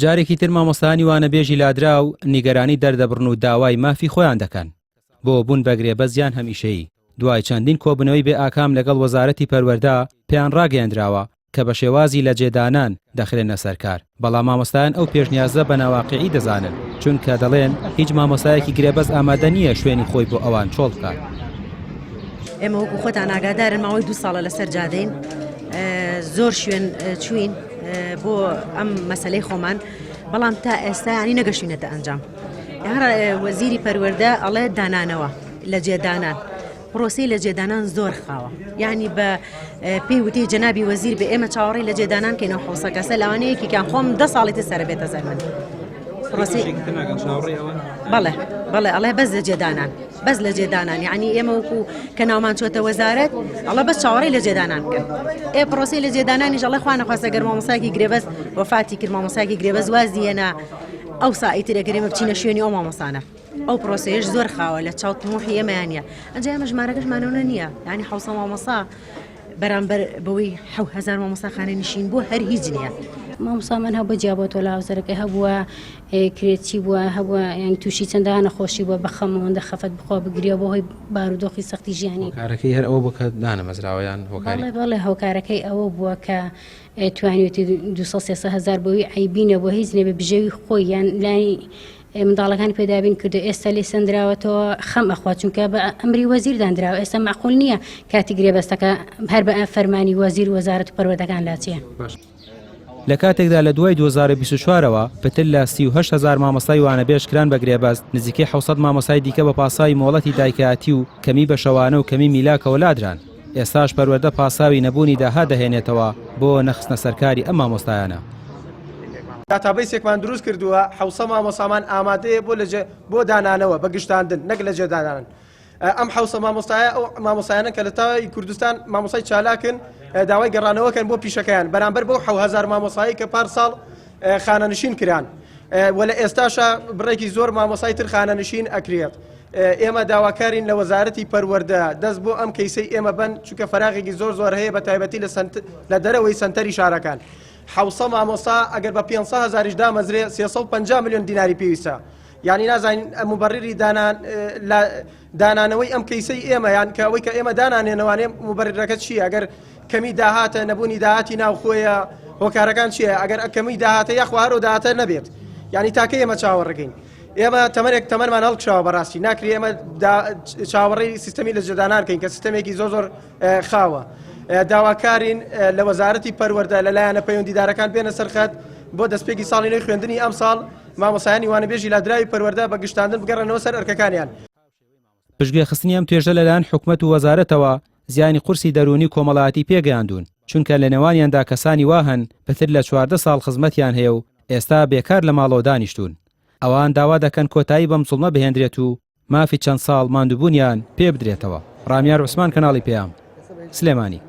جارێکی تر مامۆستایانی وانەبێژی لادرا و نیگەرانی دەردەبڕن و داوای مافی خۆیان دەکەن بۆ بوون بە گرێبەزیان هەمیشەیی. دوای چەندین کۆبنەوەی بێ ئاکام لەگەڵ وەزارەتی پەروەردە پێیان ڕاگەیەندراوە کە بە شێوازی لە جێدانان دەخرێنە سەرکار، بەڵام مامۆستایان ئەو پێشنیازە بە ناواقیعی دەزانن، چونکە دەڵێن هیچ مامۆستایەکی گرێبەز ئامادە نییە شوێنی خۆی بۆ ئەوان چۆڵ بکات. ئێمە وەکو خۆتان ئاگادارن ماوەی 2 ساڵە لەسەر جادەین، زۆر شوێن چوین بۆ ئەم مەسەلەی خۆمان، بەڵام تا ئێستا ینی نەگەشتوینەتە ئەنجام. هەر وەزیری پەروەردە ئەڵێ دانانەوە لە جێدانان، پرۆسی لە جێدانان زۆر خاوە، یعنی بە پێی وتی جەنابی وەزیر بە ئێمە چاوەڕێی لە جێدانان کەینەوە حوسە کەسە لەوانەیەکیان خۆم 10 ساڵی سەر بێتە زەرمەند. بەڵێ ئەڵێ بەس لە جێدانان، بەس لە جێدانان، یعنی ئێمە وەکو کە ناومان چۆتە وەزارەت ئەڵێ بەس چاوەڕێی لە جێدانان بکەن. پرۆسی لە جێدانانیش ئەڵێ خوا نەخواستە گەر مامۆستایەکی گرێبەز وەفاتی کرد، مامۆستایەکی گرێبەز وازیەنە ئەو سائیتر ئەگەرێمە بچینە شوێنی ئەو مامۆستانە. ئەو پرۆسەیەش زۆر خاوە لە چاو تموحی ئێمەیانە، ئەنجا ئێمە ژمارەکەشمانەوە نییە، یعنی 700 مامۆستا بەرامبەر بەوەی 7000 مامۆستا خانەنشین بۆ هەر هیچ نییە. مامۆسامان هەبووە جیابەتەوە لە هاوسەرەکەی هەبووە کرێتی بووە، هەبووە یان تووشی چەندە نەخۆشی بووە بەخەمەوەندە خەفەت بخوا بگریە بۆ هۆی بارودۆخی سەختی ژیانی. کارەکەی هەر ئەوە بووە کە دانەمەزراوەیان هۆکاری؟ بەڵێ هۆکارەکەی ئەوە بووە کە توانیوێتی 200-300 هزار بۆی عیبینە بۆ هیچ نەبێ بژێوی خۆی یان لای منداڵەکانی پێدابین کردو. ئێستا لێ سندراوەتەوە خەم ئەخوا چونکە بە ئەمری وەزیر دانراوە، ئێستا معقول نییە کاتی گرێبەستەکە هەر بە فەرمانی وەزیر وەزارەت و پەروەردەکان لاچێ. لە کاتێکدا لە دوای 2024ەوە پتر لە 38,000 مامۆستای وانەبێژ کران بە گرێبەست، نزیکەی 700 مامۆستای دیکە بە پاسای مۆڵەتی دایکایەتی و کەمی بەشەوانە و کەمی میلاکەوە لادران. ئێستاش پەروەردە پاساوی نەبوونی داها دەهێنێتەوە بۆ نەخستنە سەرکاری ئەم مامۆستایانە. داتابیسێکمان دروست کردووە 700 مامۆستامان ئامادەیە بۆ دانانەوە بە گشتاندن نەک لە جێدانان. ئەم 700 مامۆستایە ئەو مامۆستایانە کە لە تاوای کوردستان مامۆستای چالاکن داوای گەڕانەوەکەن بۆ پیشەکەیان بەرامبەر بۆ 7000 مامۆستایی کە پارساڵ خانەنشین کران، وە لە ئێستاشە بڕێکی زۆر مامۆستای تر خانەنشین ئەکرێت. ئێمە داواکارین لە وەزارەتی پەروەردە دەست بۆ ئەم کەیسەی ئێمە بن، چونکە فەراغێکی زۆر هەیە بە تایبەتی لە دەرەوەی سنتەری شارەکان. 700 مامۆستا ئەگەر بە 500,000 دامەزرێ 350 میلیۆن دیناری پێویستە، یعنی نازانین مبەرری دانانەوەی ئەم کەیسەی ئێمە یان کە ئەوەی کە ئێمە دانانێنەوانێ مبەررەکە چییە؟ ئەگەر کەمی داهاتە نەبوونی داهاتی ناوخۆیە هۆکارەکان چییە؟ ئەگەر کەمی داهاتە یاخوا هەرۆ داهاتە نەبێت، یعنی تاکە ئێمە چاوەڕێگەین. ئێمە تەمەنمان هەڵکشاوە بەڕاستی ناکری ئێمە چاوەڕێی سیستەمی لە جێدانان بکەین کە سیستەمێکی زۆر خاوە. داواکارین لە وەزارەتی پەروەردە لەلایەنە پەیوەندیدارەکان بێنە سەرخەت بۆ دەستپێکی ساڵی نوێی خوێندنی ئەم ساڵ مامۆستایانی وانەبێژی لادراوی پەروەردە بە گشتاندن بگەڕێنەوە سەر ئەرکەکانیان. پشتگوێخستنی ئەم توێژە لەلایەن حکومەت و وەزارەتەوە زیانی قورسی دەرونی کۆمەڵایەتی پێگەیاندون، چونکە لە نێوانیاندا کەسانی واهن پتر لە 14 ساڵ خزمەتیان هەیە و ئێستا بێکار لە ماڵەوە دانیشتون. ئەوان داوا دەکەن کۆتایی بەم زوڵمە بهێنرێت و مافی چەند ساڵ ماندووبوونیان پێ بدرێتەوە. ڕامیار عوسمان، کەناڵی پێام، سلێمانی.